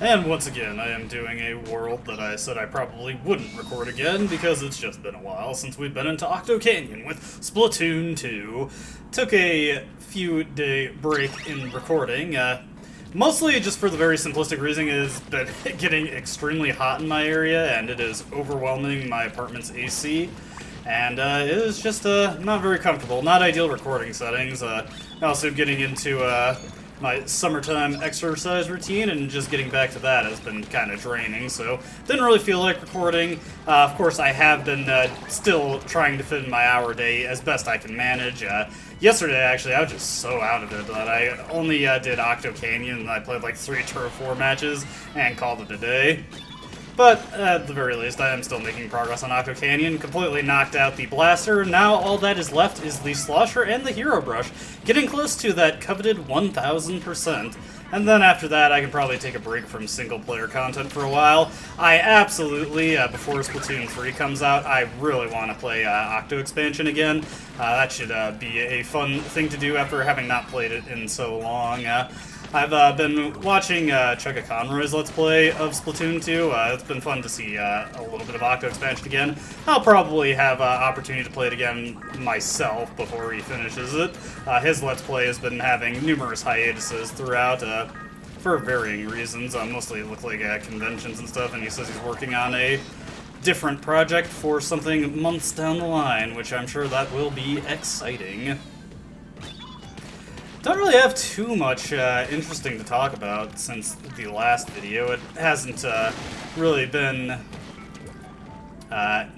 And once again, I am doing a world that I said I probably wouldn't record again because it's just been a while since we've been into Octo Canyon with Splatoon 2. Took a few day break in recording, mostly just for the very simplistic reason is that it's getting extremely hot in my area and it is overwhelming my apartment's AC. And it is just not very comfortable, not ideal recording settings. Also getting into my summertime exercise routine, and just getting back to that has been kind of draining, so didn't really feel like recording. Of course, I have been still trying to fit in my hour day as best I can manage. Yesterday, actually, I was just so out of it that I only did Octo Canyon, and I played like 3 Turf War matches and called it a day. But at the very least, I am still making progress on Octo Canyon. Completely knocked out the Blaster. Now all that is left is the Slosher and the Hero Brush, getting close to that coveted 1000%. And then after that, I can probably take a break from single-player content for a while. I absolutely, before Splatoon 3 comes out, I really want to play Octo Expansion again. That should be a fun thing to do after having not played it in so long. I've been watching Chugga Conroy's Let's Play of Splatoon 2. It's been fun to see a little bit of Octo Expansion again. I'll probably have opportunity to play it again myself before he finishes it. His Let's Play has been having numerous hiatuses throughout for varying reasons. Mostly it looked like conventions and stuff, and he says he's working on a different project for something months down the line, which I'm sure that will be exciting. Don't really have too much interesting to talk about since the last video. It hasn't really been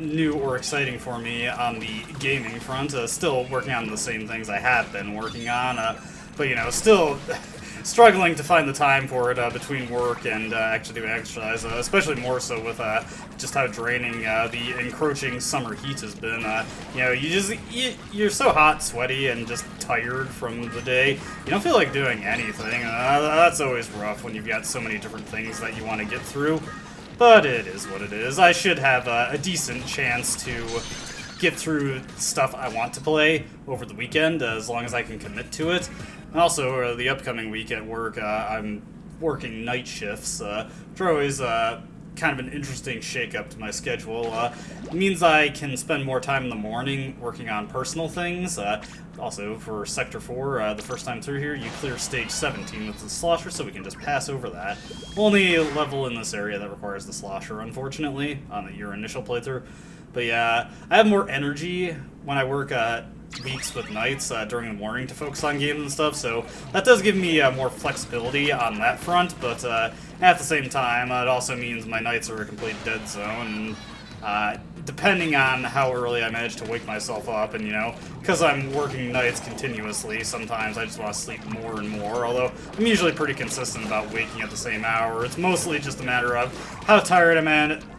new or exciting for me on the gaming front. Still working on the same things I have been working on, but you know, still struggling to find the time for it between work and actually doing exercise, especially more so with just how draining the encroaching summer heat has been. You know, you're so hot, sweaty, and just tired from the day. You don't feel like doing anything. That's always rough when you've got so many different things that you want to get through. But it is what it is. I should have a decent chance to get through stuff I want to play over the weekend, as long as I can commit to it. And also, the upcoming week at work, I'm working night shifts, which are always kind of an interesting shake-up to my schedule. It means I can spend more time in the morning working on personal things. Also, for Sector 4, the first time through here, you clear Stage 17 with the Slosher, so we can just pass over that. Only level in this area that requires the Slosher, unfortunately, on your initial playthrough. But yeah, I have more energy when I work weeks with nights during the morning to focus on games and stuff, so that does give me more flexibility on that front, but at the same time, it also means my nights are a complete dead zone, and depending on how early I manage to wake myself up, and you know, because I'm working nights continuously, sometimes I just want to sleep more and more, although I'm usually pretty consistent about waking at the same hour. It's mostly just a matter of how tired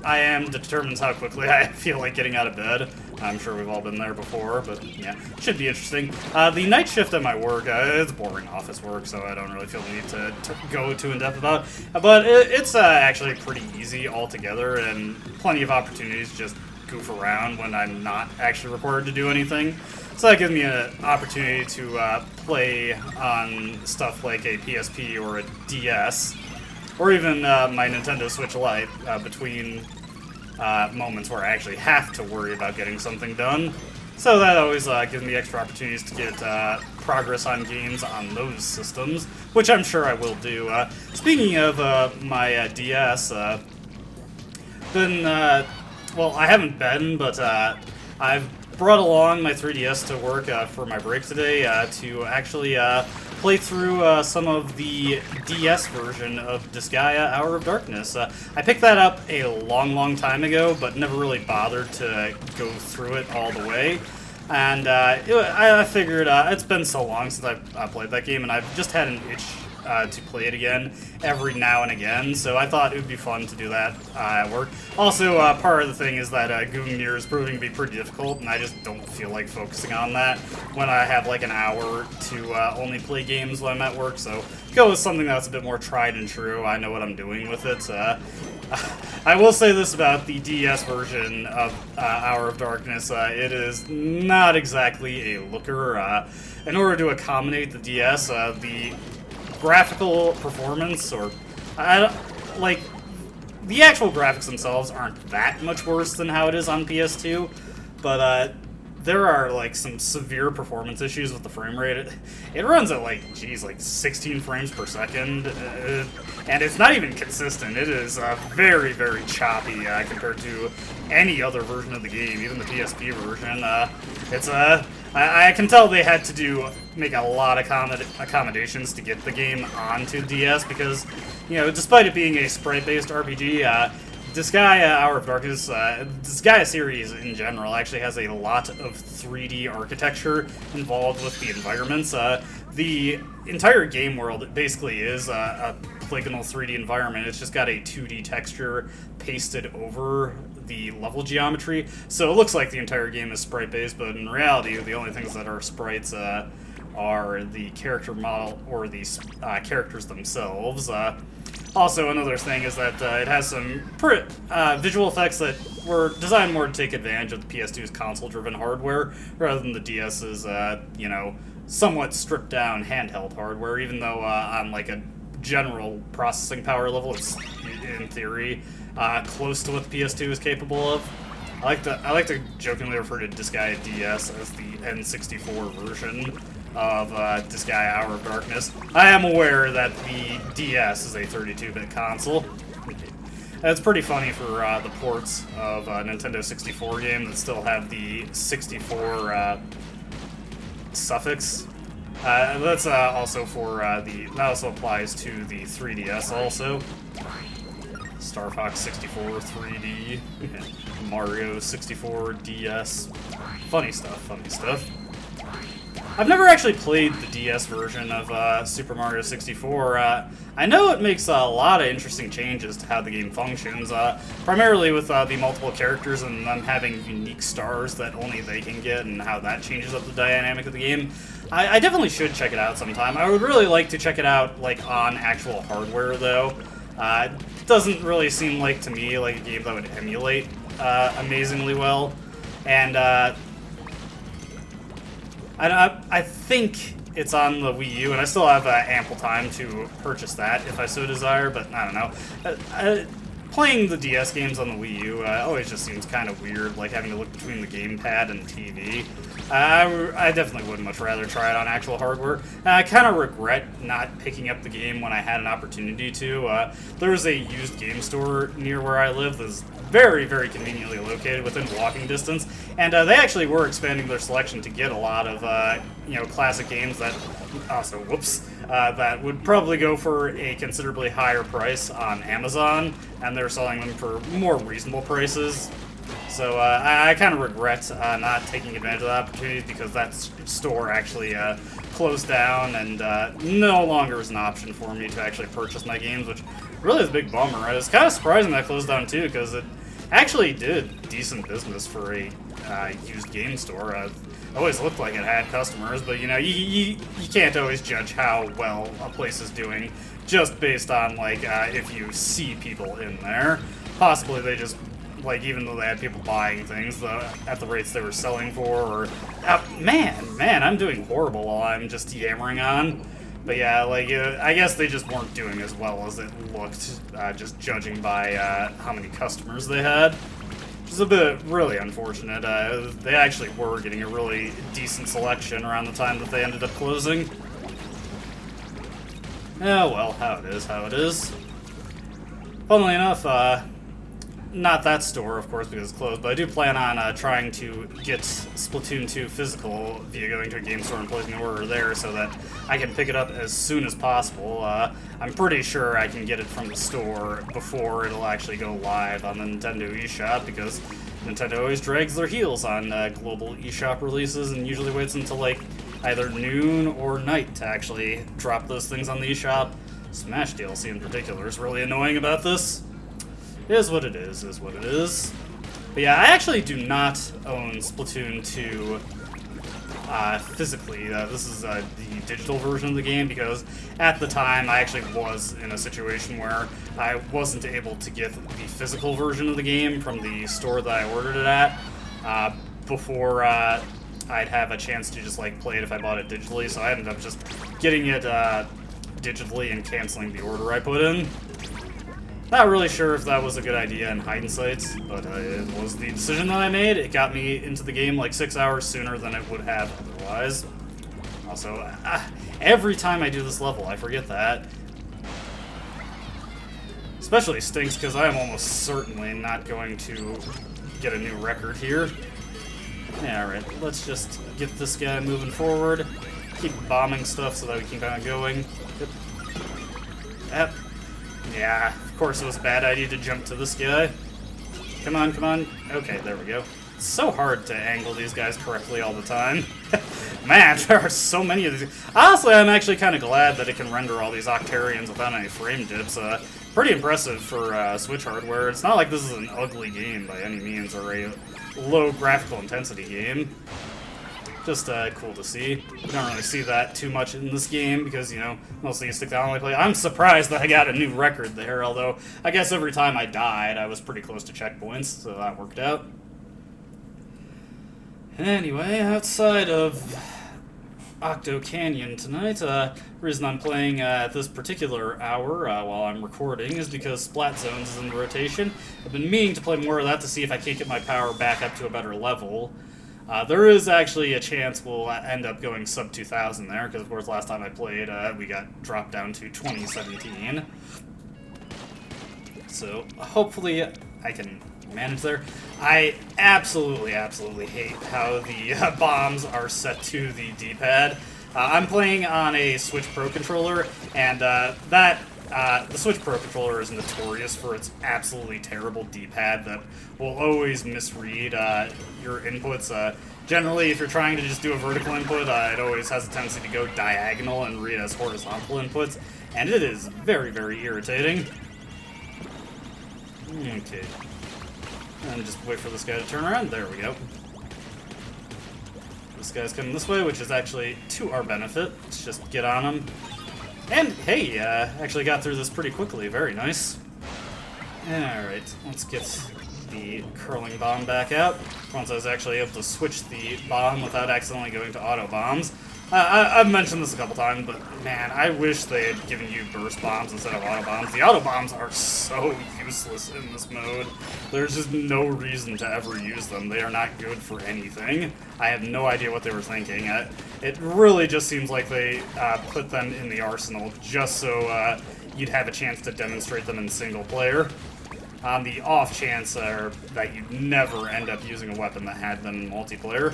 I am determines how quickly I feel like getting out of bed. I'm sure we've all been there before, but yeah, should be interesting. The night shift at my work, it's boring office work, so I don't really feel the need to go too in-depth about, but it's actually pretty easy altogether, and plenty of opportunities to just goof around when I'm not actually required to do anything. So that gives me an opportunity to play on stuff like a PSP or a DS, or even my Nintendo Switch Lite between moments where I actually have to worry about getting something done. So that always gives me extra opportunities to get progress on games on those systems, which I'm sure I will do. Speaking of my DS, well, I haven't been, but I've brought along my 3DS to work for my break today to actually play through some of the DS version of Disgaea Hour of Darkness. I picked that up a long time ago, but never really bothered to go through it all the way. And I figured it's been so long since I played that game, and I've just had an itch to play it again every now and again, so I thought it would be fun to do that at work. Also, part of the thing is that Gungnir is proving to be pretty difficult, and I just don't feel like focusing on that when I have like an hour to only play games when I'm at work, so go with something that's a bit more tried and true. I know what I'm doing with it. I will say this about the DS version of Hour of Darkness, it is not exactly a looker. In order to accommodate the DS, the graphical performance, or like, the actual graphics themselves aren't that much worse than how it is on PS2, but there are like some severe performance issues with the frame rate. It runs at like, geez, like 16 frames per second, and it's not even consistent. It is very, very choppy compared to any other version of the game, even the PSP version. I can tell they had to make a lot of accommodations to get the game onto DS because, you know, despite it being a sprite-based RPG, Disgaea Hour of Darkness, Disgaea series in general actually has a lot of 3D architecture involved with the environments. The entire game world basically is a polygonal 3D environment. It's just got a 2D texture pasted over the level geometry, so it looks like the entire game is sprite-based, but in reality, the only things that are sprites are the character model or the characters themselves. Also, another thing is that it has some visual effects that were designed more to take advantage of the PS2's console-driven hardware, rather than the DS's, you know, somewhat stripped-down handheld hardware, even though on, like, a general processing power level, it's, in theory, close to what the PS2 is capable of. I like to jokingly refer to Disgaea DS as the N64 version of Disgaea Hour of Darkness. I am aware that the DS is a 32-bit console. It's pretty funny for the ports of a Nintendo 64 game that still have the 64 suffix. That's also for that also applies to the 3DS also. Star Fox 64 3D, Mario 64 DS. Funny stuff, funny stuff. I've never actually played the DS version of Super Mario 64. I know it makes a lot of interesting changes to how the game functions, primarily with the multiple characters and them having unique stars that only they can get, and how that changes up the dynamic of the game. I definitely should check it out sometime. I would really like to check it out like on actual hardware, though. It doesn't really seem like, to me, like a game that would emulate amazingly well, and I think it's on the Wii U, and I still have ample time to purchase that if I so desire, but I don't know. Playing the DS games on the Wii U always just seems kind of weird, like having to look between the gamepad and the TV. I definitely would much rather try it on actual hardware. I kind of regret not picking up the game when I had an opportunity to. There's a used game store near where I live that's very, very conveniently located within walking distance, and they actually were expanding their selection to get a lot of, you know, classic games that also, that would probably go for a considerably higher price on Amazon, and they're selling them for more reasonable prices. So I kind of regret not taking advantage of the opportunity, because that store actually closed down and no longer is an option for me to actually purchase my games, which really is a big bummer. It's kind of surprising that closed down too, because it actually did decent business for a used game store. It always looked like it had customers, but you know, you can't always judge how well a place is doing just based on, like, if you see people in there. Possibly they just, like, even though they had people buying things at the rates they were selling for, or man, I'm doing horrible while I'm just yammering on. But yeah, like, I guess they just weren't doing as well as it looked, just judging by how many customers they had. Which is a bit really unfortunate. They actually were getting a really decent selection around the time that they ended up closing. Yeah, well, how it is, how it is. Funnily enough, not that store, of course, because it's closed, but I do plan on trying to get Splatoon 2 physical via going to a game store and placing an order there so that I can pick it up as soon as possible. I'm pretty sure I can get it from the store before it'll actually go live on the Nintendo eShop, because Nintendo always drags their heels on global eShop releases and usually waits until, like, either noon or night to actually drop those things on the eShop. Smash DLC in particular is really annoying about this. It is what it is what it is. But yeah, I actually do not own Splatoon 2 physically. This is the digital version of the game, because at the time I actually was in a situation where I wasn't able to get the physical version of the game from the store that I ordered it at before I'd have a chance to just, like, play it if I bought it digitally, so I ended up just getting it digitally and canceling the order I put in. Not really sure if that was a good idea in hindsight, but it was the decision that I made. It got me into the game like 6 hours sooner than it would have otherwise. Also, every time I do this level, I forget that. Especially stinks because I am almost certainly not going to get a new record here. Yeah, alright, let's just get this guy moving forward. Keep bombing stuff so that we keep on going. Yep. Yeah, of course it was a bad idea to jump to this guy. Come on, come on. Okay, there we go. It's so hard to angle these guys correctly all the time. Man, there are so many of these. Honestly, I'm actually kind of glad that it can render all these Octarians without any frame dips. Pretty impressive for Switch hardware. It's not like this is an ugly game by any means, or a low graphical intensity game. Just cool to see. You don't really see that too much in this game because, you know, mostly you stick to online play. I'm surprised that I got a new record there, although I guess every time I died, I was pretty close to checkpoints, so that worked out. Anyway, outside of Octo Canyon tonight, the reason I'm playing at this particular hour while I'm recording is because Splat Zones is in the rotation. I've been meaning to play more of that to see if I can't get my power back up to a better level. There is actually a chance we'll end up going sub 2000 there, because of course last time I played we got dropped down to 2017. So hopefully I can manage there. I absolutely hate how the bombs are set to the D-pad. I'm playing on a Switch Pro controller, and the Switch Pro controller is notorious for its absolutely terrible D-pad that will always misread your inputs. Generally, if you're trying to just do a vertical input, it always has a tendency to go diagonal and read as horizontal inputs, and it is very irritating. Okay. And just wait for this guy to turn around. There we go. This guy's coming this way, which is actually to our benefit. Let's just get on him. And, hey, actually got through this pretty quickly. Very nice. Alright, let's get the curling bomb back out. Once I was actually able to switch the bomb without accidentally going to auto bombs. I've mentioned this a couple times, but man, I wish they had given you burst bombs instead of auto bombs. The auto bombs are so useless in this mode. There's just no reason to ever use them. They are not good for anything. I have no idea what they were thinking. It really just seems like they put them in the arsenal just so you'd have a chance to demonstrate them in single player. On the off chance that you'd never end up using a weapon that had them in multiplayer.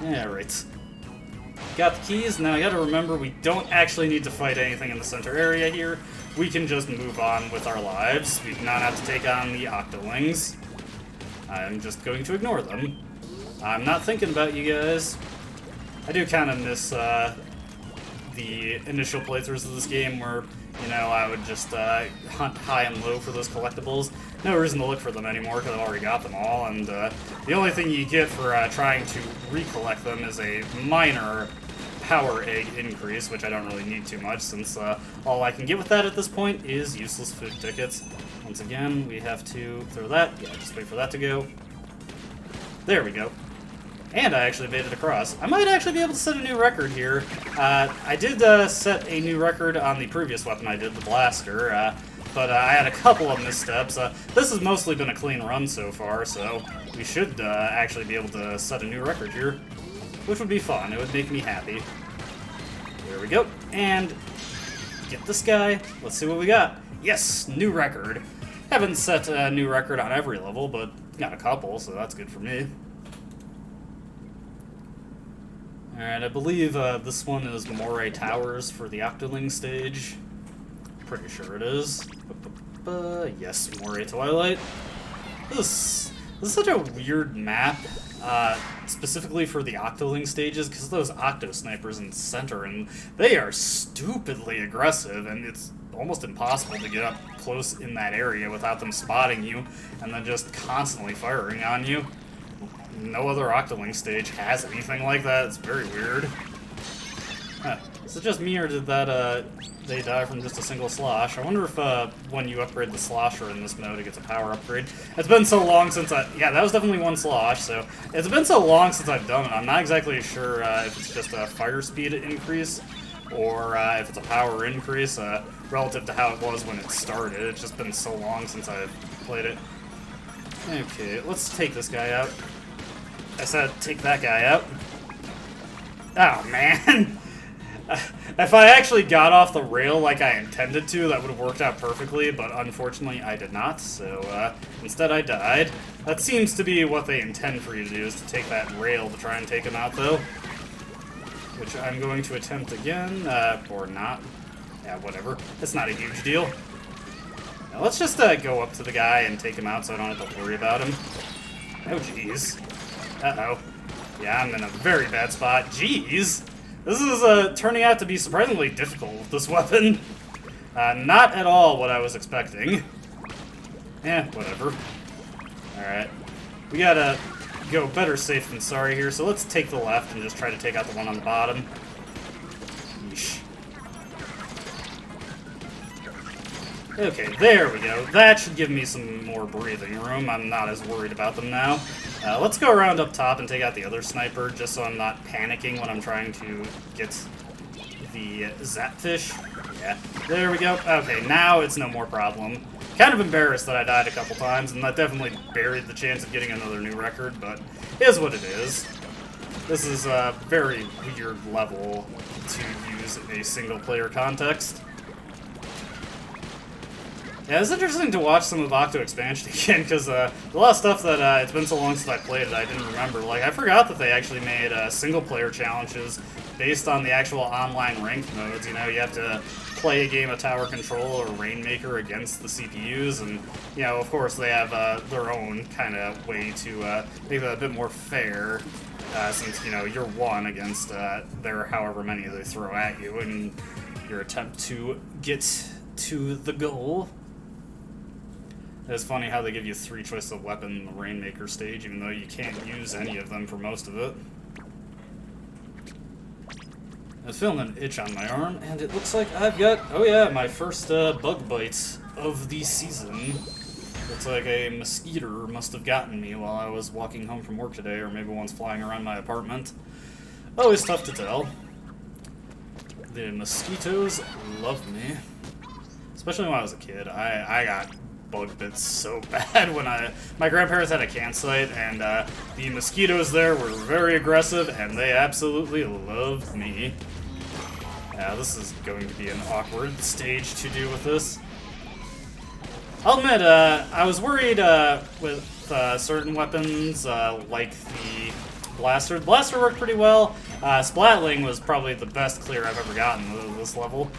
Alright. Got the keys. Now I gotta remember we don't actually need to fight anything in the center area here. We can just move on with our lives. We do not have to take on the Octolings. I'm just going to ignore them. I'm not thinking about you guys. I do kind of miss the initial playthroughs of this game where, you know, I would just hunt high and low for those collectibles. No reason to look for them anymore because I've already got them all, and the only thing you get for trying to recollect them is a minor power egg increase, which I don't really need too much since all I can get with that at this point is useless food tickets. Once again, we have to throw that. Yeah, just wait for that to go. There we go. And I actually made it across. I might actually be able to set a new record here. I did set a new record on the previous weapon I did, the blaster, but I had a couple of missteps. This has mostly been a clean run so far, so we should actually be able to set a new record here, which would be fun. It would make me happy. There we go. And get this guy. Let's see what we got. Yes, new record. Haven't set a new record on every level, but got a couple, so that's good for me. Alright, I believe this one is Moray Towers for the Octoling stage. Pretty sure it is. Yes, Moray Twilight. This is such a weird map, specifically for the Octoling stages, because those Octo Snipers in the center, and they are stupidly aggressive, and it's almost impossible to get up close in that area without them spotting you, and then just constantly firing on you. No other Octoling stage has anything like that. It's very weird. Huh. Is it just me, or did that, they die from just a single slosh? I wonder if, when you upgrade the slosher in this mode, it gets a power upgrade. It's been so long since yeah, that was definitely one slosh, so it's been so long since I've done it. I'm not exactly sure if it's just a fire speed increase, or if it's a power increase. relative to how it was when it started. It's just been so long since I've played it. Okay, let's take this guy out. I said take that guy out. Oh, man. If I actually got off the rail like I intended to, that would have worked out perfectly, but unfortunately I did not, so instead I died. That seems to be what they intend for you to do, is to take that rail to try and take him out, though. Which I'm going to attempt again, or not. Yeah, whatever. It's not a huge deal. Now, let's just go up to the guy and take him out so I don't have to worry about him. Oh, jeez. Uh-oh. Yeah, I'm in a very bad spot. Jeez! This is turning out to be surprisingly difficult with this weapon. Not at all what I was expecting. Eh, whatever. Alright. We gotta go better safe than sorry here, so let's take the left and just try to take out the one on the bottom. Yeesh. Okay, there we go. That should give me some more breathing room. I'm not as worried about them now. Let's go around up top and take out the other sniper, just so I'm not panicking when I'm trying to get the Zapfish. Yeah, there we go. Okay, now it's no more problem. Kind of embarrassed that I died a couple times, and that definitely buried the chance of getting another new record, but it is what it is. This is a very weird level to use in a single-player context. Yeah, it's interesting to watch some of Octo Expansion again, because a lot of stuff that it's been so long since I played it I didn't remember. Like, I forgot that they actually made single-player challenges based on the actual online ranked modes. You know, you have to play a game of Tower Control or Rainmaker against the CPUs, and, you know, of course they have their own kind of way to make that a bit more fair, since, you know, you're one against their however many they throw at you in your attempt to get to the goal. It's funny how they give you 3 choices of weapon in the Rainmaker stage, even though you can't use any of them for most of it. I was feeling an itch on my arm, and it looks like I've got, oh yeah, my first bug bite of the season. Looks like a mosquito must have gotten me while I was walking home from work today, or maybe one's flying around my apartment. Always tough to tell. The mosquitoes love me. Especially when I was a kid. I got bug bit so bad when my grandparents had a campsite, and the mosquitoes there were very aggressive, and they absolutely loved me. Yeah, this is going to be an awkward stage to do with this. I'll admit, I was worried with certain weapons, like the Blaster. The Blaster worked pretty well. Splatling was probably the best clear I've ever gotten with this level.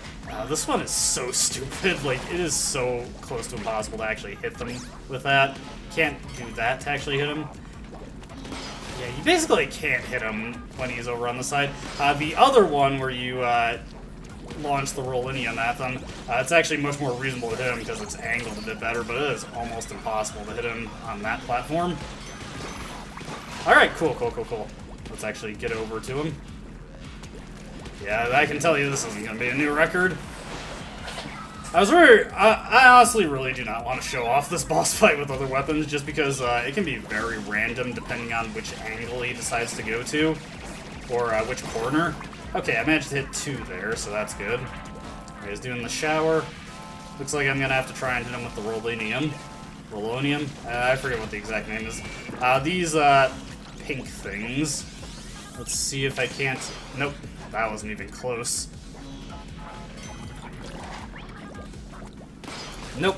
This one is so stupid. Like, it is so close to impossible to actually hit them with that. Can't do that to actually hit him. Yeah, you basically can't hit him when he's over on the side. The other one where you launch the Rolinium at them, it's actually much more reasonable to hit him because it's angled a bit better, but it is almost impossible to hit him on that platform. Alright, cool. Let's actually get over to him. Yeah, I can tell you this isn't going to be a new record. I honestly really do not want to show off this boss fight with other weapons, just because it can be very random depending on which angle he decides to go to, or which corner. Okay, I managed to hit 2 there, so that's good. He's doing the shower. Looks like I'm going to have to try and hit him with the Rolinium. Rolonium? I forget what the exact name is. These pink things. Let's see if I can't... Nope, that wasn't even close. Nope.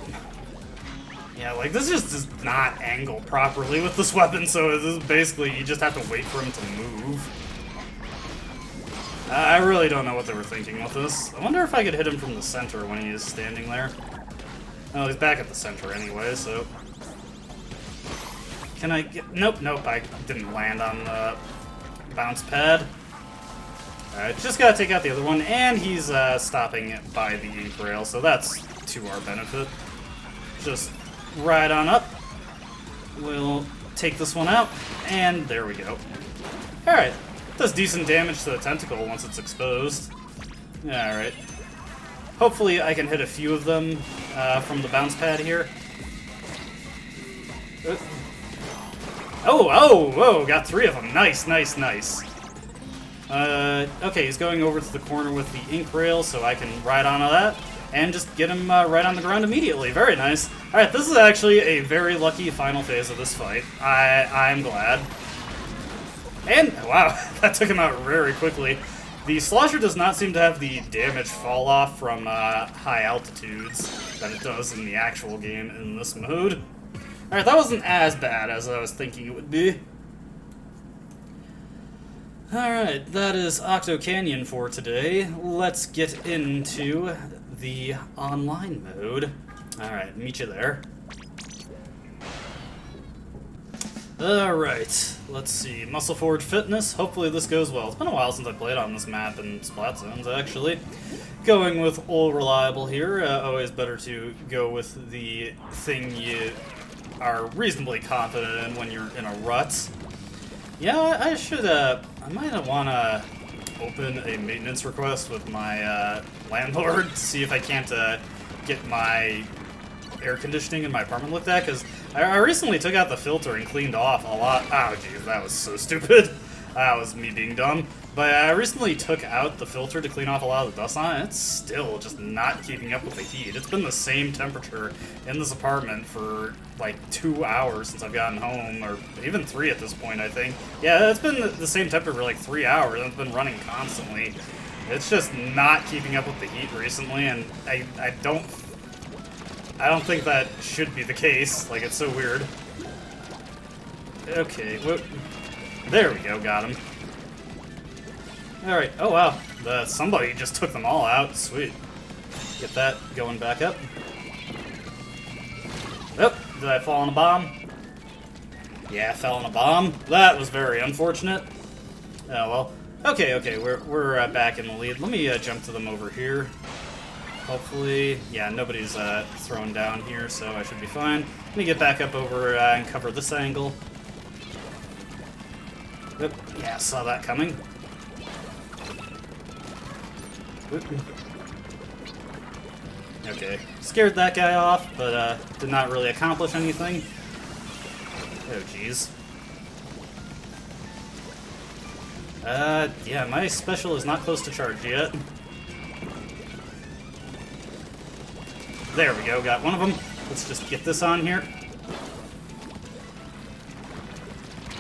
Yeah, like, this just does not angle properly with this weapon, so this is basically, you just have to wait for him to move. I really don't know what they were thinking with this. I wonder if I could hit him from the center when he is standing there. Oh, he's back at the center anyway, so... Can I get... Nope, I didn't land on the bounce pad. Alright, just gotta take out the other one, and he's stopping by the ink rail, so that's to our benefit. Just ride on up. We'll take this one out, and there we go. Alright, does decent damage to the tentacle once it's exposed. Alright. Hopefully I can hit a few of them from the bounce pad here. Oh, got 3 of them. Nice. Okay, he's going over to the corner with the ink rail, so I can ride onto that. and just get him right on the ground immediately. Very nice. Alright, this is actually a very lucky final phase of this fight. I'm glad. And, wow, that took him out very quickly. The Slosher does not seem to have the damage fall off from high altitudes that it does in the actual game in this mode. Alright, that wasn't as bad as I was thinking it would be. Alright, that is Octo Canyon for today. Let's get into the online mode. Alright, meet you there. Alright, let's see. Muscle Forward Fitness. Hopefully this goes well. It's been a while since I played on this map in Splatoon, actually. Going with Old Reliable here. Always better to go with the thing you are reasonably confident in when you're in a rut. Yeah, I should, I might want to open a maintenance request with my landlord to see if I can't get my air conditioning in my apartment looked at, because I recently took out the filter and cleaned off a lot. Oh, geez, that was so stupid. That was me being dumb. But I recently took out the filter to clean off a lot of the dust on it. It's still just not keeping up with the heat. It's been the same temperature in this apartment for like 2 hours since I've gotten home, or even 3 at this point, I think. Yeah, it's been the same temperature for like 3 hours, and it's been running constantly. It's just not keeping up with the heat recently, and I don't think that should be the case. Like, it's so weird. Okay, whoop. There we go, got him. Alright, oh wow. Somebody just took them all out. Sweet. Get that going back up. Oh, did I fall on a bomb? Yeah, I fell on a bomb. That was very unfortunate. Oh well. Okay, we're back in the lead. Let me jump to them over here. Hopefully, yeah, nobody's thrown down here, so I should be fine. Let me get back up over and cover this angle. Oop, yeah, saw that coming. Oop. Okay, scared that guy off, but did not really accomplish anything. Oh, jeez. Yeah, my special is not close to charge yet. There we go, got one of them. Let's just get this on here.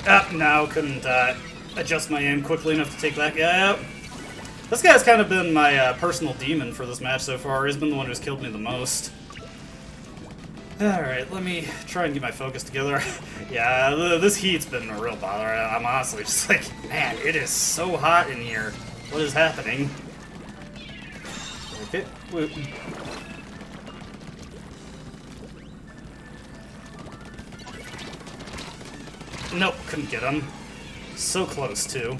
Ah, no, couldn't adjust my aim quickly enough to take that guy out. This guy's kind of been my personal demon for this match so far. He's been the one who's killed me the most. Alright, let me try and get my focus together. Yeah, this heat's been a real bother. I'm honestly just like, man, it is so hot in here. What is happening? Okay, whoop. Nope, couldn't get him. So close, too.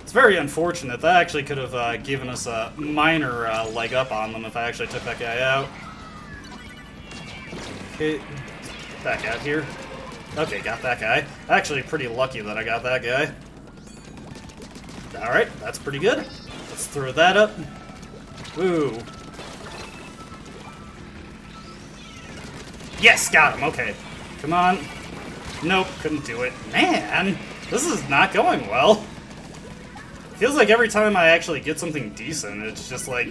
It's very unfortunate. That actually could have given us a minor leg up on them if I actually took that guy out. Okay, back out here. Okay, got that guy. Actually pretty lucky that I got that guy. Alright, that's pretty good. Let's throw that up. Woo. Yes, got him, okay. Come on. Nope, couldn't do it. Man, this is not going well. Feels like every time I actually get something decent, it's just like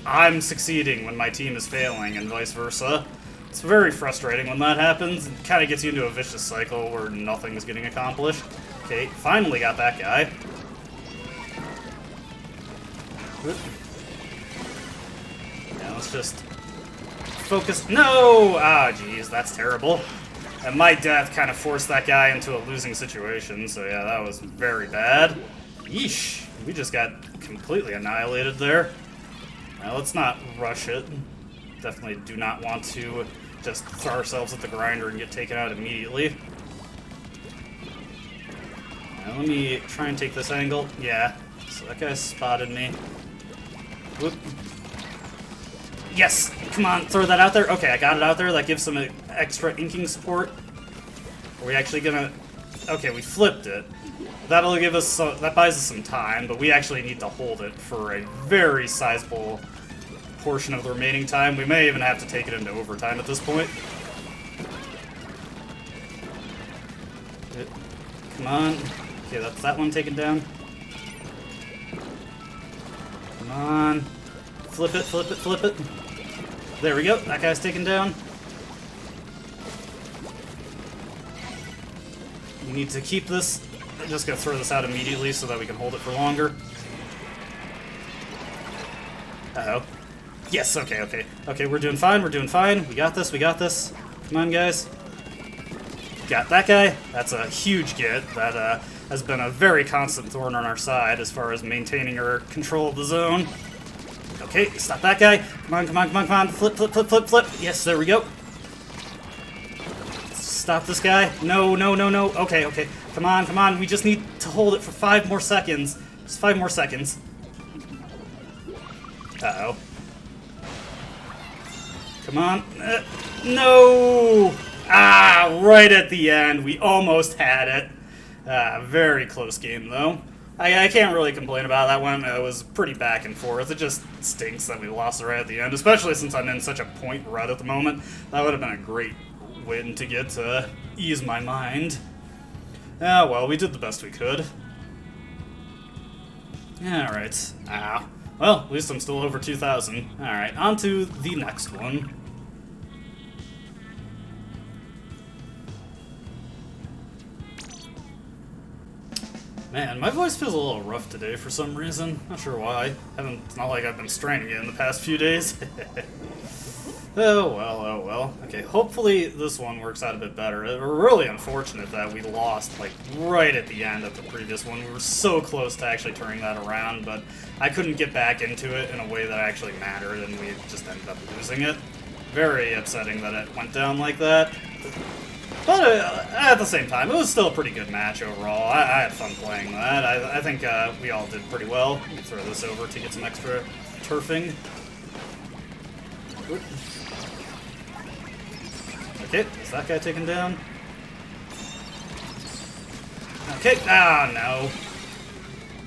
I'm succeeding when my team is failing and vice versa. It's very frustrating when that happens. It kind of gets you into a vicious cycle where nothing's getting accomplished. Okay, finally got that guy. Whoop. Yeah, let's just focus. No! Ah, geez, that's terrible. And my death kind of forced that guy into a losing situation, so yeah, that was very bad. Yeesh, we just got completely annihilated there. Now, let's not rush it. Definitely do not want to just throw ourselves at the grinder and get taken out immediately. Now, let me try and take this angle. Yeah, so that guy spotted me. Whoop. Yes! Come on, throw that out there. Okay, I got it out there. That gives some extra inking support. Are we actually gonna... Okay, we flipped it. That'll give us... that buys us some time, but we actually need to hold it for a very sizable portion of the remaining time. We may even have to take it into overtime at this point. Come on. Okay, that's that one taken down. Come on. Flip it, flip it, flip it. There we go. That guy's taken down. We need to keep this. I'm just gonna throw this out immediately so that we can hold it for longer. Uh-oh. Yes, okay, okay. Okay, we're doing fine, we're doing fine. We got this, we got this. Come on, guys. Got that guy. That's a huge get. That has been a very constant thorn on our side as far as maintaining our control of the zone. Okay, stop that guy. Come on, come on, come on, come on. Flip, flip, flip, flip, flip. Yes, there we go. Stop this guy. No, no, no, no. Okay, okay. Come on, come on. We just need to hold it for 5 more seconds. Just 5 more seconds. Uh-oh. Come on. No! Ah, right at the end. We almost had it. Very close game, though. I can't really complain about that one. It was pretty back and forth. It just stinks that we lost it right at the end, especially since I'm in such a point rut at the moment. That would have been a great win to get to ease my mind. Ah, well, we did the best we could. Alright. Ah. Well, at least I'm still over 2,000. Alright, on to the next one. Man, my voice feels a little rough today for some reason. Not sure why. It's not like I've been straining it in the past few days. Oh well, oh well. Okay, hopefully this one works out a bit better. It was really unfortunate that we lost, like, right at the end of the previous one. We were so close to actually turning that around, but I couldn't get back into it in a way that actually mattered, and we just ended up losing it. Very upsetting that it went down like that. But at the same time, it was still a pretty good match overall. I had fun playing that. I think we all did pretty well. Let me throw this over to get some extra turfing. Oop. Okay, is that guy taken down? Okay, ah, no.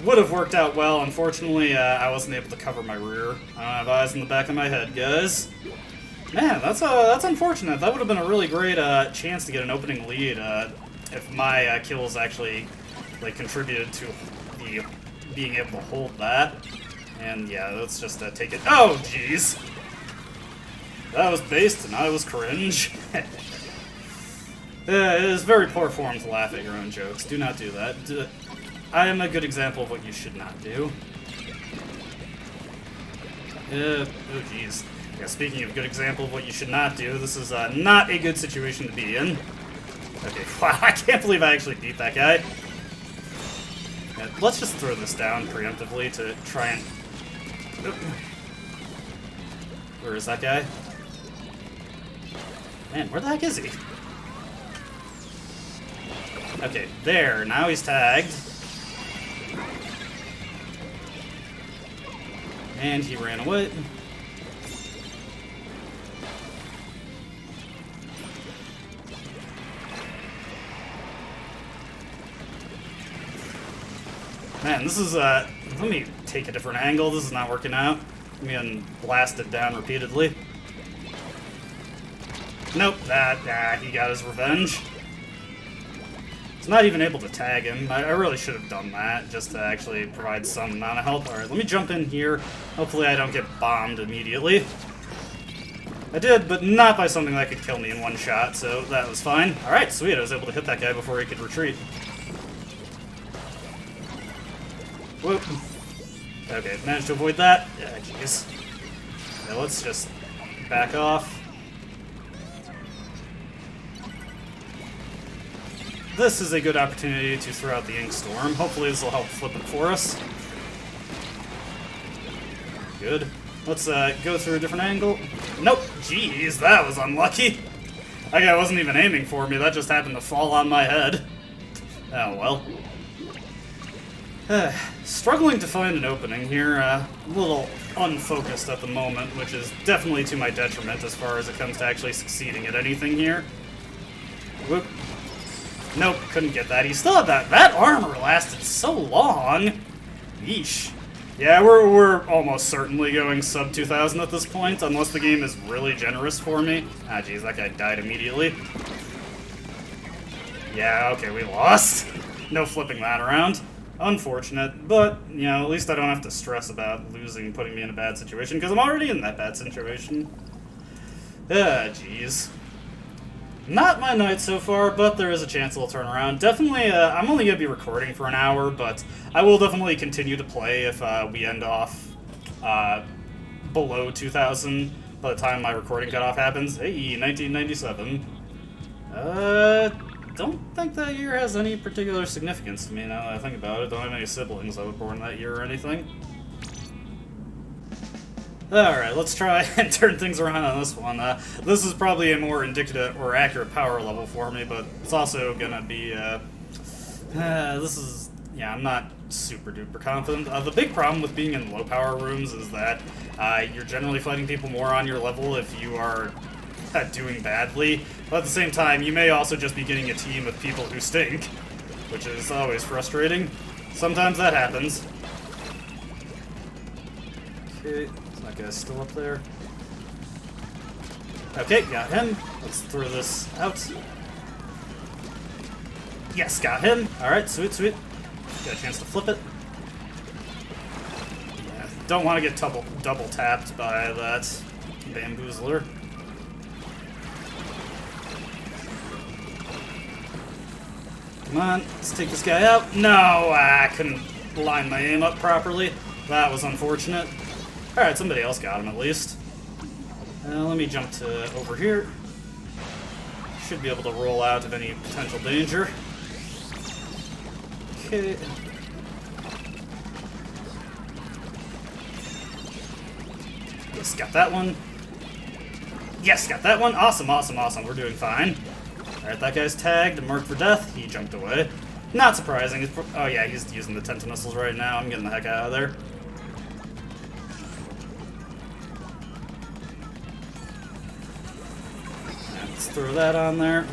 Would have worked out well. Unfortunately, I wasn't able to cover my rear. I don't have eyes in the back of my head, guys. Man, that's unfortunate. That would have been a really great chance to get an opening lead if my kills actually like contributed to the being able to hold that. And yeah, let's just take it. Oh, jeez. That was based and I was cringe. It is very poor form to laugh at your own jokes. Do not do that. I am a good example of what you should not do. Oh, jeez. Yeah, speaking of good example of what you should not do, this is not a good situation to be in. Okay, wow, I can't believe I actually beat that guy. Yeah, let's just throw this down preemptively to try and... Where is that guy? Man, where the heck is he? Okay, there, now he's tagged. And he ran away. Man, this is, let me take a different angle. This is not working out. I'm getting blasted down repeatedly. Nope, he got his revenge. He's not even able to tag him. I really should have done that, just to actually provide some amount of help. Alright, let me jump in here. Hopefully I don't get bombed immediately. I did, but not by something that could kill me in one shot, so that was fine. Alright, sweet, I was able to hit that guy before he could retreat. Whoop. Okay, managed to avoid that. Yeah, jeez. Yeah, let's just back off. This is a good opportunity to throw out the Ink Storm. Hopefully this will help flip it for us. Good. Let's go through a different angle. Nope. Jeez, that was unlucky. That guy wasn't even aiming for me. That just happened to fall on my head. Oh, well. Struggling to find an opening here. A little unfocused at the moment, which is definitely to my detriment as far as it comes to actually succeeding at anything here. Whoop. Nope, couldn't get that. He still had that. That armor lasted so long. Yeesh. Yeah, we're almost certainly going sub 2,000 at this point, unless the game is really generous for me. Ah, jeez, that guy died immediately. Yeah, okay, we lost. No flipping that around. Unfortunate, but, you know, at least I don't have to stress about losing, putting me in a bad situation, because I'm already in that bad situation. Ah, jeez. Not my night so far, but there is a chance it'll turn around. Definitely, I'm only going to be recording for an hour, but I will definitely continue to play if we end off below 2,000 by the time my recording cutoff happens. Hey, 1997. Don't think that year has any particular significance to me now that I think about it. Don't have any siblings that were born that year or anything. Alright, let's try and turn things around on this one. This is probably a more indicative or accurate power level for me, but it's also gonna be, this is, yeah, I'm not super duper confident. The big problem with being in low power rooms is that you're generally fighting people more on your level if you are doing badly, but at the same time, you may also just be getting a team of people who stink, which is always frustrating. Sometimes that happens. Okay. That guy's still up there. Okay, got him. Let's throw this out. Yes, got him. Alright, sweet, sweet. Got a chance to flip it. Yeah, don't want to get double tapped by that bamboozler. Come on, let's take this guy out. No, I couldn't line my aim up properly. That was unfortunate. Alright, somebody else got him at least. Let me jump to over here. Should be able to roll out of any potential danger. Okay. Yes, got that one. Yes, got that one. Awesome, awesome, awesome. We're doing fine. Alright, that guy's tagged and marked for death. He jumped away. Not surprising. Oh yeah, he's using the Tenta missiles right now. I'm getting the heck out of there. Let's throw that on there.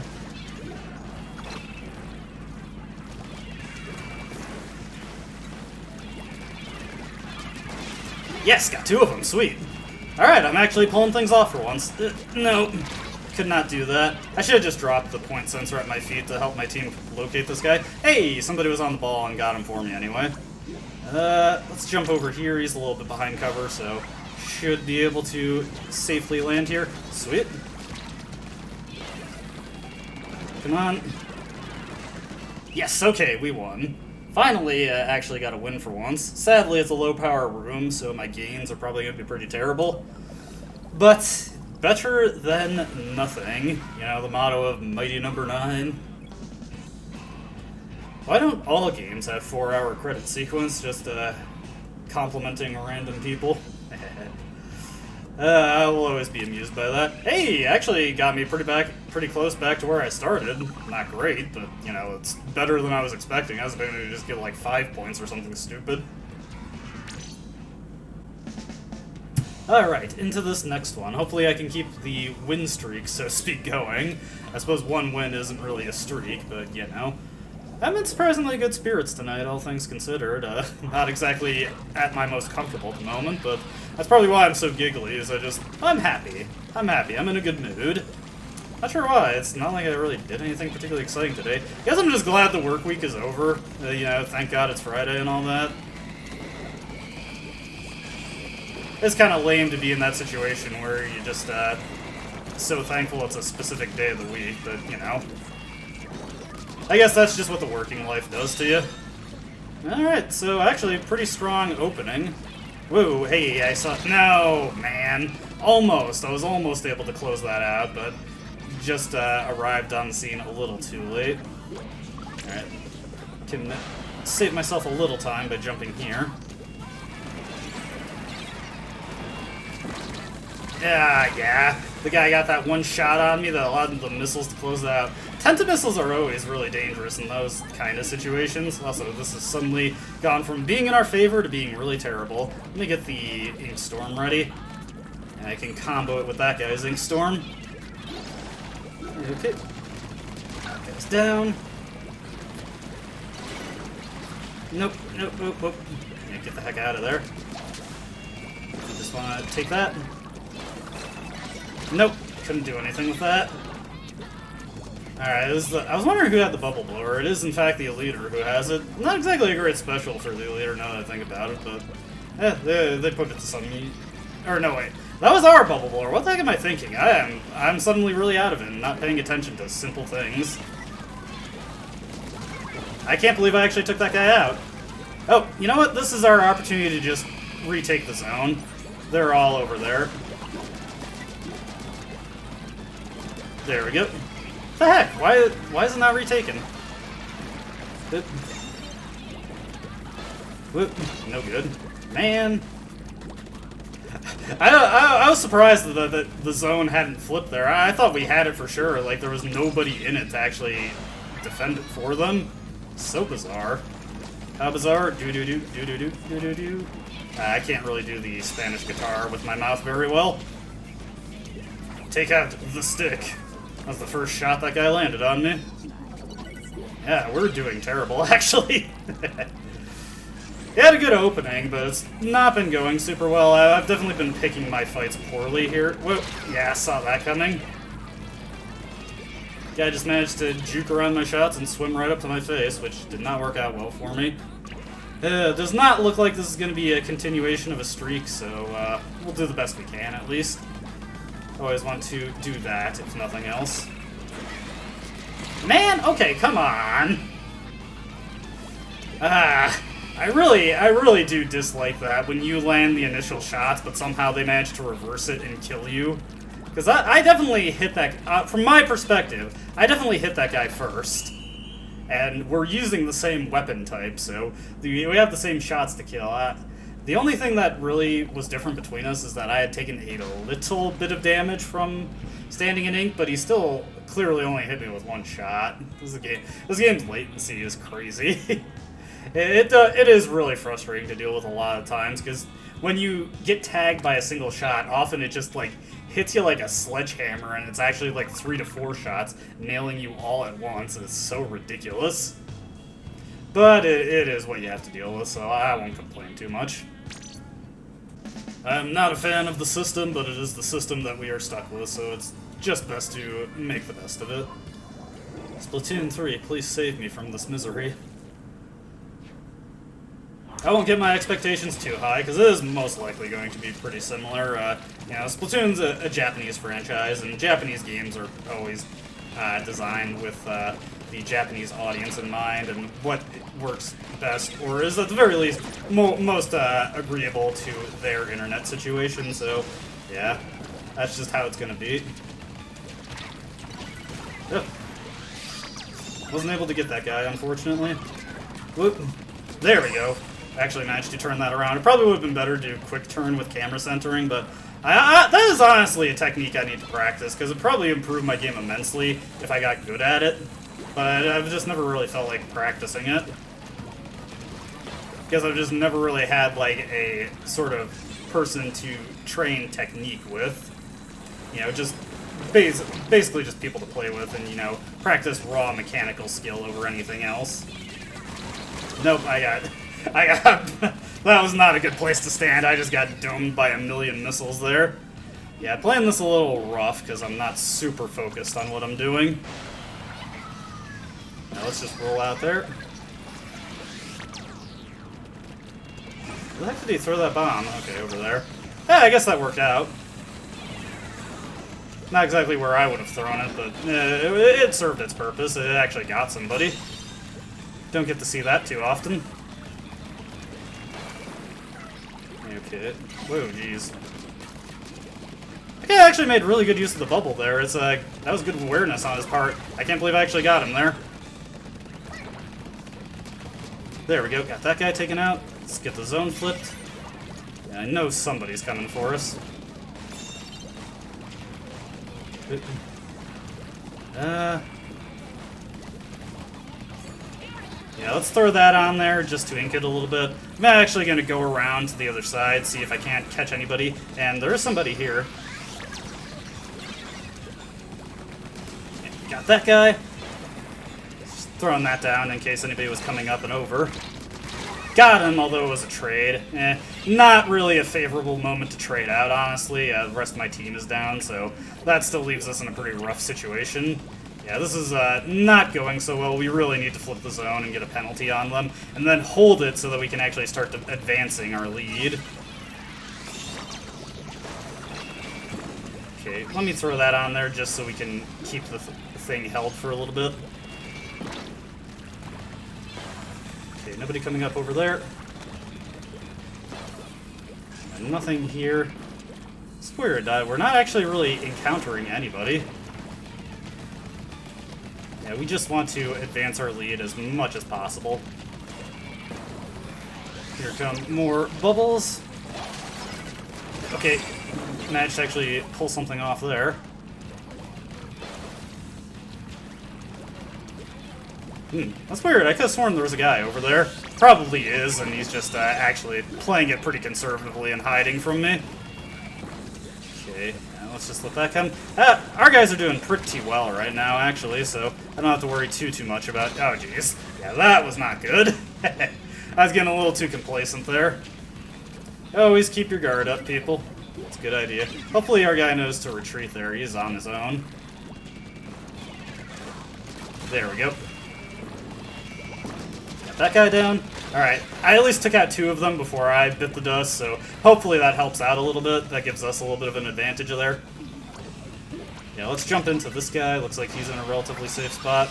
Yes, got two of them. Sweet. Alright, I'm actually pulling things off for once. No, could not do that. I should have just dropped the point sensor at my feet to help my team locate this guy. Hey, somebody was on the ball and got him for me anyway. Let's jump over here. He's a little bit behind cover, so should be able to safely land here. Sweet. Come on. Yes, okay, we won. Finally, actually got a win for once. Sadly, it's a low-power room, so my gains are probably going to be pretty terrible. But better than nothing. You know, the motto of Mighty Number 9. Why don't all games have 4-hour credit sequence, just complimenting random people? I will always be amused by that. Hey, actually got me pretty close back to where I started. Not great, but, you know, it's better than I was expecting. I was expecting to just get like 5 points or something stupid. Alright, into this next one. Hopefully I can keep the win streak, so to speak, going. I suppose one win isn't really a streak, but, you know. I'm in surprisingly good spirits tonight, all things considered. Not exactly at my most comfortable at the moment, but that's probably why I'm so giggly, is I'm happy. I'm happy. I'm in a good mood. Not sure why. It's not like I really did anything particularly exciting today. I guess I'm just glad the work week is over. You know, thank God it's Friday and all that. It's kind of lame to be in that situation where you just, so thankful it's a specific day of the week, but, you know. I guess that's just what the working life does to you. Alright, so actually pretty strong opening. Whoa, hey, I saw... No, man. Almost. I was almost able to close that out, but just arrived on the scene a little too late. Alright. Can save myself a little time by jumping here. Yeah. The guy got that one shot on me that allowed the missiles to close that out. Tenta missiles are always really dangerous in those kind of situations. Also, this has suddenly gone from being in our favor to being really terrible. Let me get the Ink Storm ready. And I can combo it with that guy's Ink Storm. Okay. That guy's down. Nope. Yeah, get the heck out of there. Just want to take that. Nope, couldn't do anything with that. Alright, I was wondering who had the bubble blower. It is, in fact, the Eliter who has it. Not exactly a great special for the Eliter now that I think about it, but... they put it to some... Or, no, wait. That was our bubble blower. What the heck am I thinking? I'm suddenly really out of it and not paying attention to simple things. I can't believe I actually took that guy out. Oh, you know what? This is our opportunity to just retake the zone. They're all over there. There we go. What the heck? Why is it not retaken? Whoop. No good. Man. I was surprised that the zone hadn't flipped there. I thought we had it for sure. Like, there was nobody in it to actually defend it for them. So bizarre. How bizarre? Do-do-do, do-do-do, do-do-do. I can't really do the Spanish guitar with my mouth very well. Take out the stick. That was the first shot that guy landed on me. Yeah, we're doing terrible, actually. He had a good opening, but it's not been going super well. I've definitely been picking my fights poorly here. Whoa, yeah, I saw that coming. Guy just managed to juke around my shots and swim right up to my face, which did not work out well for me. Does not look like this is going to be a continuation of a streak, so we'll do the best we can, at least. Always want to do that, if nothing else. Man, okay, come on! I really do dislike that, when you land the initial shots, but somehow they manage to reverse it and kill you. Because I definitely hit that, from my perspective, I definitely hit that guy first. And we're using the same weapon type, so we have the same shots to kill. The only thing that really was different between us is that I had taken a little bit of damage from standing in ink, but he still clearly only hit me with one shot. This game's latency is crazy. It is really frustrating to deal with a lot of times, because when you get tagged by a single shot, often it just, like, hits you like a sledgehammer, and it's actually like 3 to 4 shots, nailing you all at once. It's so ridiculous. But it is what you have to deal with, so I won't complain too much. I'm not a fan of the system, but it is the system that we are stuck with, so it's just best to make the best of it. Splatoon 3, please save me from this misery. I won't get my expectations too high, because it is most likely going to be pretty similar. You know, Splatoon's a Japanese franchise, and Japanese games are always designed with the Japanese audience in mind, and what works best, or is at the very least most agreeable to their internet situation, so yeah, that's just how it's going to be. Yep. Wasn't able to get that guy, unfortunately. Whoop. There we go. Actually managed to turn that around. It probably would have been better to do quick turn with camera centering, but that is honestly a technique I need to practice, because it probably improved my game immensely if I got good at it, but I've just never really felt like practicing it, because I've just never really had like a sort of person to train technique with, you know, just basically just people to play with and, you know, practice raw mechanical skill over anything else. Nope, that was not a good place to stand. I just got domed by a million missiles there. Yeah, playing this a little rough because I'm not super focused on what I'm doing. Now let's just roll out there. Where the heck did he throw that bomb? Okay, over there. Yeah, I guess that worked out. Not exactly where I would have thrown it, but it served its purpose. It actually got somebody. Don't get to see that too often. Okay. Whoa, jeez. That guy actually made really good use of the bubble there. It's that was good awareness on his part. I can't believe I actually got him there. There we go. Got that guy taken out. Let's get the zone flipped. Yeah, I know somebody's coming for us. Yeah, let's throw that on there just to ink it a little bit. I'm actually going to go around to the other side, see if I can't catch anybody. And there is somebody here. Yeah, got that guy. Just throwing that down in case anybody was coming up and over. Got him, although it was a trade. Not really a favorable moment to trade out, honestly. The rest of my team is down, so that still leaves us in a pretty rough situation. Yeah, this is not going so well. We really need to flip the zone and get a penalty on them, and then hold it so that we can actually start advancing our lead. Okay, let me throw that on there just so we can keep the thing held for a little bit. Okay, nobody coming up over there. And nothing here. It's weird, we're not actually really encountering anybody. Yeah, we just want to advance our lead as much as possible. Here come more bubbles. Okay, managed to actually pull something off there. That's weird. I could have sworn there was a guy over there. Probably is, and he's just actually playing it pretty conservatively and hiding from me. Okay, let's just let that come. Our guys are doing pretty well right now, actually, so I don't have to worry too much about... Oh, jeez. Yeah, that was not good. I was getting a little too complacent there. Always keep your guard up, people. That's a good idea. Hopefully our guy knows to retreat there. He's on his own. There we go. Got that guy down. Alright, I at least took out 2 of them before I bit the dust, so hopefully that helps out a little bit. That gives us a little bit of an advantage there. Yeah, let's jump into this guy. Looks like he's in a relatively safe spot.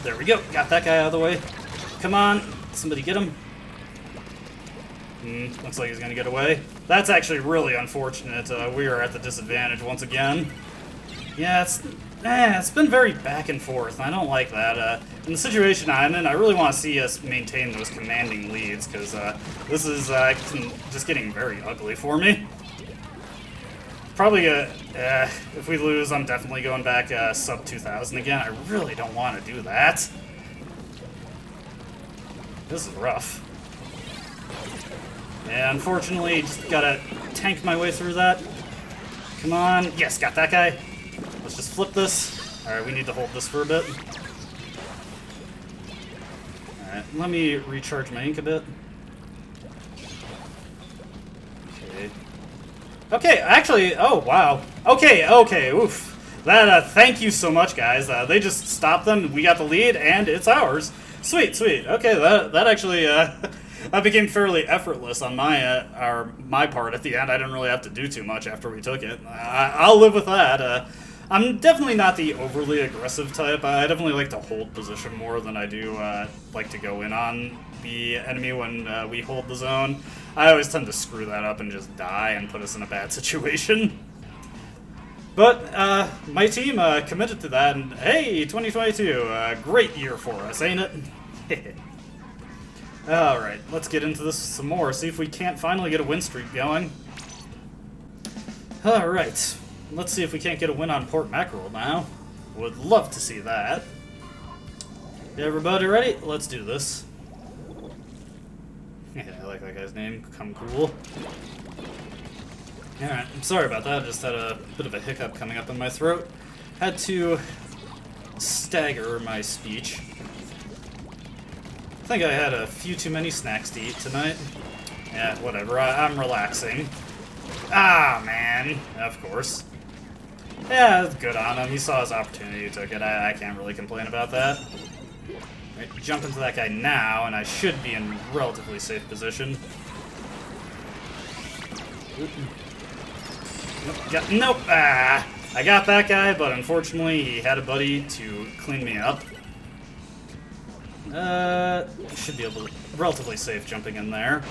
There we go. Got that guy out of the way. Come on. Somebody get him. Looks like he's going to get away. That's actually really unfortunate. We are at the disadvantage once again. Yeah, it's been very back and forth. I don't like that. In the situation I'm in, I really want to see us maintain those commanding leads, because this is just getting very ugly for me. Probably, if we lose, I'm definitely going back sub 2,000 again. I really don't want to do that. This is rough. Yeah, unfortunately, just gotta tank my way through that. Come on. Yes, got that guy. Let's just flip this. Alright, we need to hold this for a bit. Alright, let me recharge my ink a bit. Okay. Okay, actually, oh, wow. Okay, oof. That, thank you so much, guys. They just stopped them, we got the lead, and it's ours. Sweet. Okay, that actually, that became fairly effortless on my part at the end. I didn't really have to do too much after we took it. I'll live with that. I'm definitely not the overly aggressive type. I definitely like to hold position more than I do like to go in on the enemy when we hold the zone. I always tend to screw that up and just die and put us in a bad situation. But my team committed to that, and hey, 2022, great year for us, ain't it? Alright, let's get into this some more, see if we can't finally get a win streak going. Alright, let's see if we can't get a win on Port Mackerel now. Would love to see that. Everybody ready? Let's do this. Yeah, I like that guy's name. Come cool. Alright, I'm sorry about that. I just had a bit of a hiccup coming up in my throat. Had to stagger my speech. I think I had a few too many snacks to eat tonight. Yeah, whatever. I'm relaxing. Ah, man. Of course. Yeah, it's good on him. He saw his opportunity, he took it. I can't really complain about that. Right, jump into that guy now, and I should be in relatively safe position. Nope. I got that guy, but unfortunately he had a buddy to clean me up. Should be able to, relatively safe jumping in there.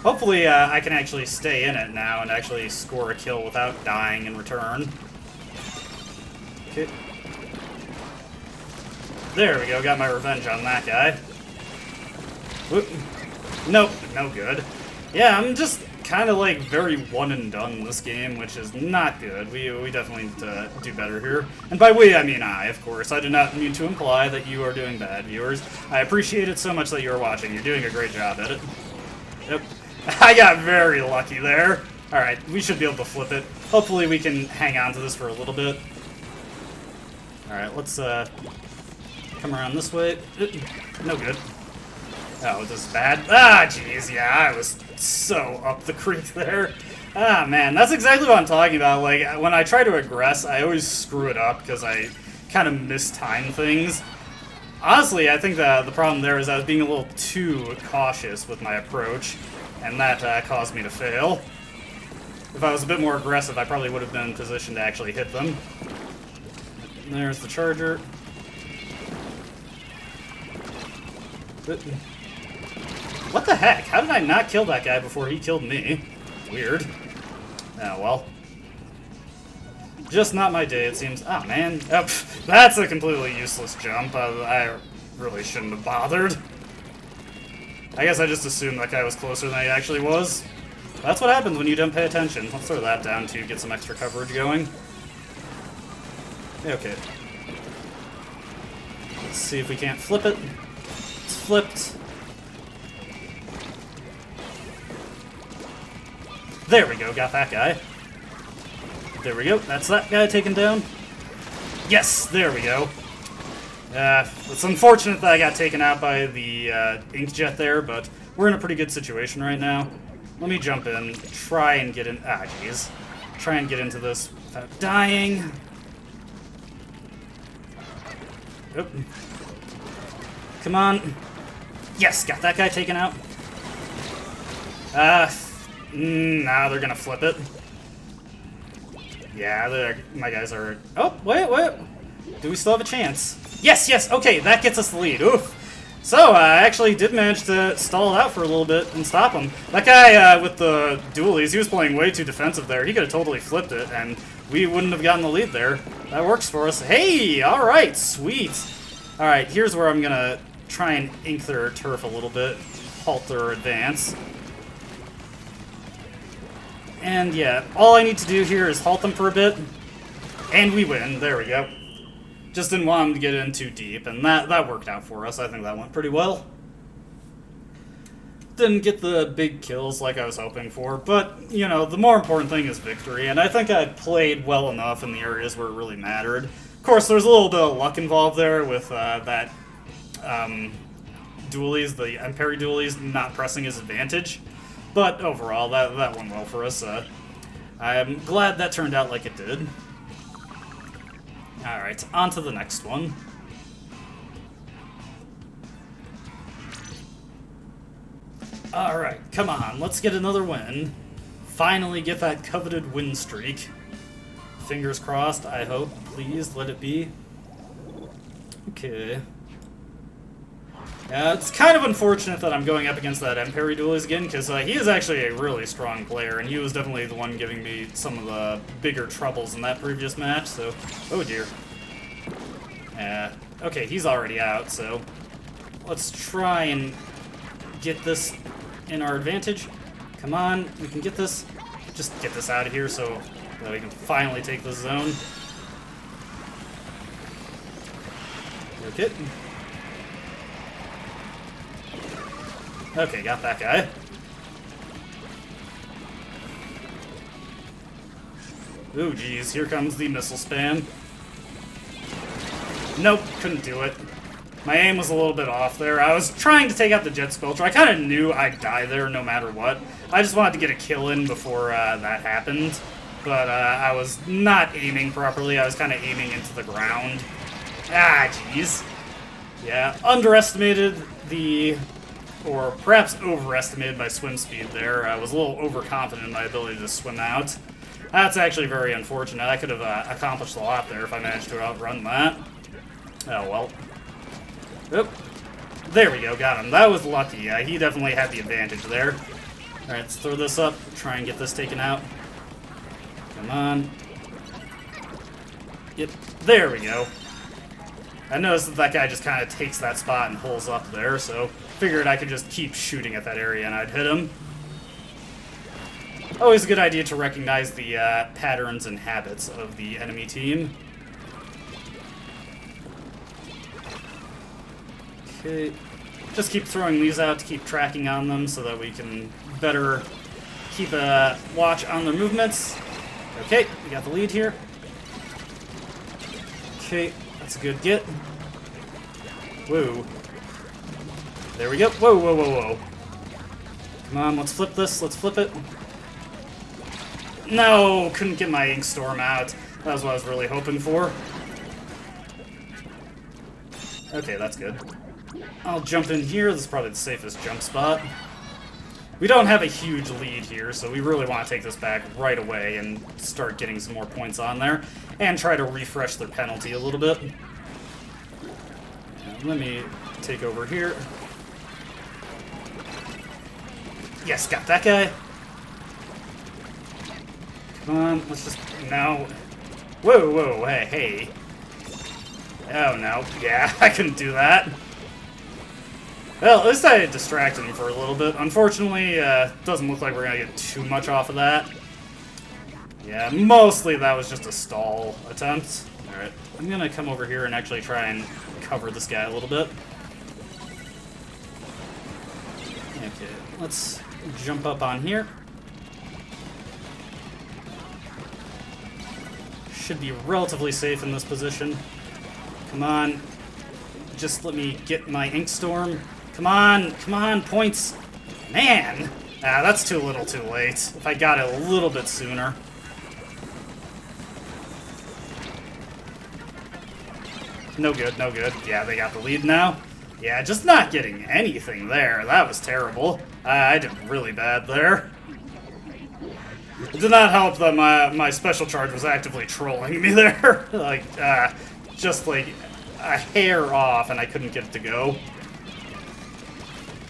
Hopefully I can actually stay in it now and actually score a kill without dying in return. Okay. There we go, got my revenge on that guy. Whoop. Nope, no good. Yeah, I'm just kind of like very one and done in this game, which is not good. We definitely need to do better here. And by we, I mean I, of course. I do not mean to imply that you are doing bad, viewers. I appreciate it so much that you are watching. You're doing a great job at it. Yep. I got very lucky there. Alright, we should be able to flip it. Hopefully we can hang on to this for a little bit. Alright, let's come around this way. No good. Oh, this is bad. Ah, jeez, yeah, I was so up the creek there. Ah, man, that's exactly what I'm talking about. Like, when I try to aggress, I always screw it up because I kind of mistime things. Honestly, I think the problem there is I was being a little too cautious with my approach, and that caused me to fail. If I was a bit more aggressive, I probably would have been in position to actually hit them. There's the charger. What the heck? How did I not kill that guy before he killed me? Weird. Oh, well. Just not my day, it seems. Oh, man. Oh, that's a completely useless jump. I really shouldn't have bothered. I guess I just assumed that guy was closer than he actually was. That's what happens when you don't pay attention. Let's throw that down to get some extra coverage going. Okay. Let's see if we can't flip it. It's flipped. There we go, got that guy. There we go, that's that guy taken down. Yes, there we go. It's unfortunate that I got taken out by the inkjet there, but we're in a pretty good situation right now. Let me jump in, try and get in. Ah, jeez. Try and get into this without dying. Oop. Come on. Yes, got that guy taken out. Nah, they're gonna flip it. Yeah, my guys are... Oh, wait. Do we still have a chance? Yes, okay, that gets us the lead. Oof. So, I actually did manage to stall it out for a little bit and stop him. That guy with the dualies, he was playing way too defensive there. He could have totally flipped it, and we wouldn't have gotten the lead there. That works for us. Hey, alright, sweet. Alright, here's where I'm gonna try and ink their turf a little bit. Halt their advance. And yeah, all I need to do here is halt them for a bit, and we win. There we go. Just didn't want them to get in too deep, and that worked out for us. I think that went pretty well. Didn't get the big kills like I was hoping for, but, you know, the more important thing is victory, and I think I played well enough in the areas where it really mattered. Of course, there's a little bit of luck involved there with that dualies, the Emperi dualies, not pressing his advantage. But overall, that went well for us. I'm glad that turned out like it did. Alright, on to the next one. Alright, come on, let's get another win. Finally get that coveted win streak. Fingers crossed, I hope. Please, let it be. Okay. It's kind of unfortunate that I'm going up against that Emperi duelist again, because he is actually a really strong player, and he was definitely the one giving me some of the bigger troubles in that previous match, so... Oh dear. Okay, he's already out, so... Let's try and get this in our advantage. Come on, we can get this. Just get this out of here so that we can finally take this zone. Okay. Okay, got that guy. Ooh, geez, here comes the missile spam. Nope, couldn't do it. My aim was a little bit off there. I was trying to take out the jet squelcher. I kind of knew I'd die there no matter what. I just wanted to get a kill in before that happened. But I was not aiming properly. I was kind of aiming into the ground. Ah, jeez. Yeah, underestimated the... or perhaps overestimated my swim speed there. I was a little overconfident in my ability to swim out. That's actually very unfortunate. I could have accomplished a lot there if I managed to outrun that. Oh, well. Oop. There we go, got him. That was lucky. He definitely had the advantage there. Alright, let's throw this up, try and get this taken out. Come on. Yep, there we go. I noticed that that guy just kind of takes that spot and pulls up there, so figured I could just keep shooting at that area and I'd hit him. Always a good idea to recognize the patterns and habits of the enemy team. Okay, just keep throwing these out to keep tracking on them so that we can better keep a watch on their movements. Okay, we got the lead here. Okay, that's a good get. Whoa. There we go. Whoa, whoa, whoa, whoa. Come on, let's flip this. Let's flip it. No, couldn't get my ink storm out. That was what I was really hoping for. Okay, that's good. I'll jump in here. This is probably the safest jump spot. We don't have a huge lead here, so we really want to take this back right away and start getting some more points on there. And try to refresh their penalty a little bit. And let me take over here. Yes, got that guy. Come on, let's just... No. Whoa, whoa, hey, hey. Oh, no. Yeah, I couldn't do that. Well, at least I distracted him for a little bit. Unfortunately, doesn't look like we're going to get too much off of that. Yeah, mostly that was just a stall attempt. Alright, I'm going to come over here and actually try and cover this guy a little bit. Okay, let's jump up on here. Should be relatively safe in this position. Come on. Just let me get my ink storm. Come on, points. Man! Ah, that's too little too late. If I got it a little bit sooner. No good, no good. Yeah, they got the lead now. Yeah, just not getting anything there. That was terrible. I did really bad there. It did not help that my special charge was actively trolling me there. Like, just like a hair off and I couldn't get it to go.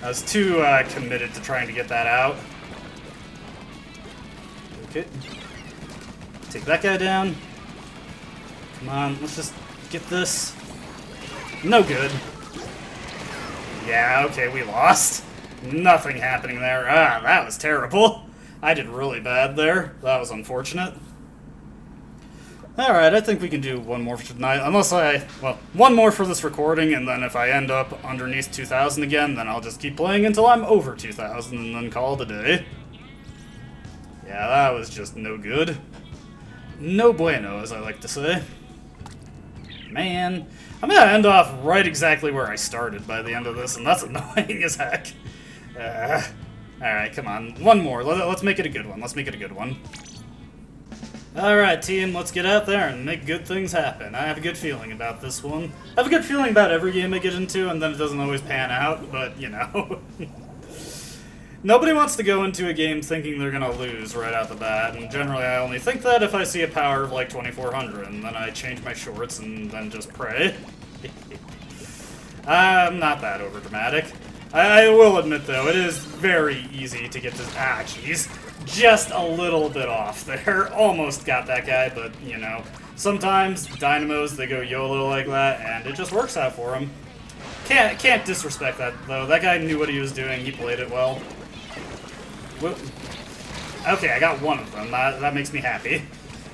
I was too committed to trying to get that out. Okay. Take that guy down. Come on, let's just get this. No good. Yeah, okay, we lost. Nothing happening there. Ah, that was terrible. I did really bad there. That was unfortunate. Alright, I think we can do one more for tonight. Unless well, one more for this recording, and then if I end up underneath 2,000 again, then I'll just keep playing until I'm over 2,000 and then call it a day. Yeah, that was just no good. No bueno, as I like to say. Man, I'm gonna end off right exactly where I started by the end of this, and that's annoying as heck. Alright, come on. One more. Let's make it a good one. Let's make it a good one. Alright, team, let's get out there and make good things happen. I have a good feeling about this one. I have a good feeling about every game I get into, and then it doesn't always pan out, but, you know. Nobody wants to go into a game thinking they're gonna lose right out the bat, and generally I only think that if I see a power of like 2400, and then I change my shorts and then just pray. I'm not that overdramatic. I will admit, though, it is very easy to get this... Ah, jeez. Just a little bit off there. Almost got that guy, but, you know, sometimes dynamos, they go YOLO like that, and it just works out for him. Can't disrespect that, though. That guy knew what he was doing. He played it well. Whoop. Okay, I got one of them. That makes me happy.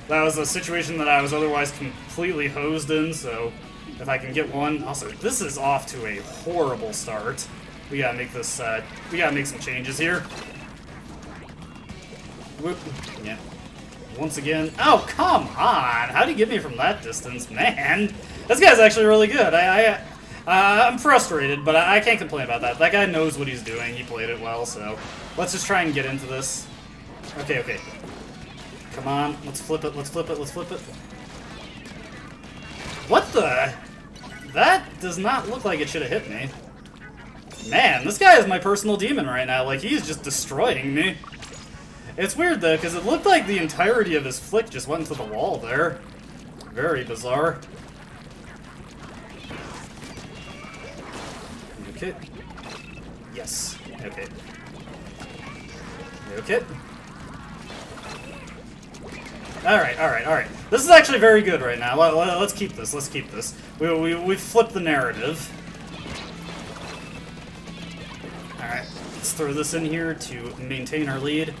That was a situation that I was otherwise completely hosed in, so if I can get one... Also, this is off to a horrible start. We gotta make this, we gotta make some changes here. Whoop. Yeah. Once again. Oh, come on! How do you get me from that distance? Man! This guy's actually really good. I'm frustrated, but I can't complain about that. That guy knows what he's doing. He played it well, so let's just try and get into this. Okay, okay. Come on. Let's flip it, let's flip it, let's flip it. What the? That does not look like it should have hit me. Man, this guy is my personal demon right now. Like, he's just destroying me. It's weird, though, because it looked like the entirety of his flick just went into the wall there. Very bizarre. Okay. Yes. Okay. Okay. Alright, alright, alright. This is actually very good right now. Let's keep this, let's keep this. We flipped the narrative. Alright, let's throw this in here to maintain our lead.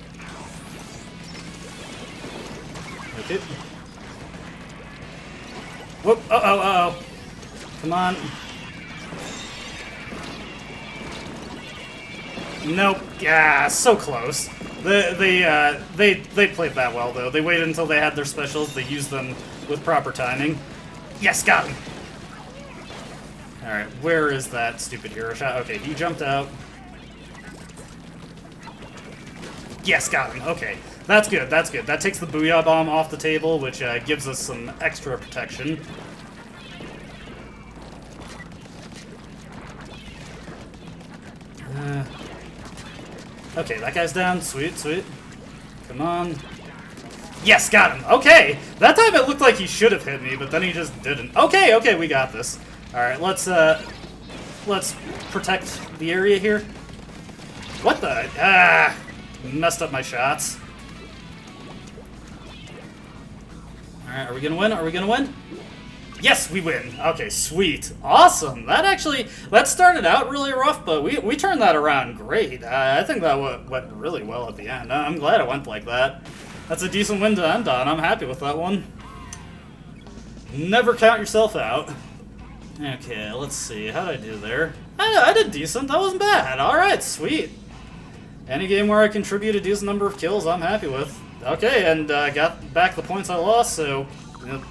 Okay. Whoop, uh-oh. Come on. Nope. Yeah, so close. They played that well, though. They waited until they had their specials. They used them with proper timing. Yes, got him! Alright, where is that stupid hero shot? Okay, he jumped out. Yes, got him. Okay. That's good, that's good. That takes the Booyah Bomb off the table, which gives us some extra protection. Okay, that guy's down. Sweet, sweet. Come on. Yes, got him. Okay, that time it looked like he should have hit me, but then he just didn't. Okay, okay, we got this. All right, let's protect the area here. What the? Ah, messed up my shots. All right, are we gonna win? Are we gonna win? Yes, we win. Okay, sweet. Awesome. That started out really rough, but we turned that around great. I think that went really well at the end. I'm glad it went like that. That's a decent win to end on. I'm happy with that one. Never count yourself out. Okay, let's see. How did I do there? I did decent. That wasn't bad. Alright, sweet. Any game where I contribute a decent number of kills, I'm happy with. Okay, and got back the points I lost, so... You know,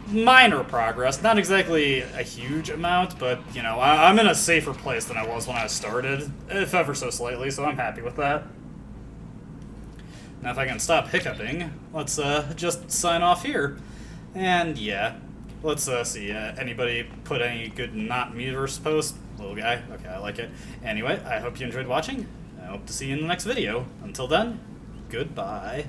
minor progress. Not exactly a huge amount, but, you know, I'm in a safer place than I was when I started, if ever so slightly, so I'm happy with that. Now if I can stop hiccuping, let's just sign off here. And yeah, let's see, anybody put any good not Miiverse post? Little guy? Okay, I like it. Anyway, I hope you enjoyed watching. I hope to see you in the next video. Until then, goodbye.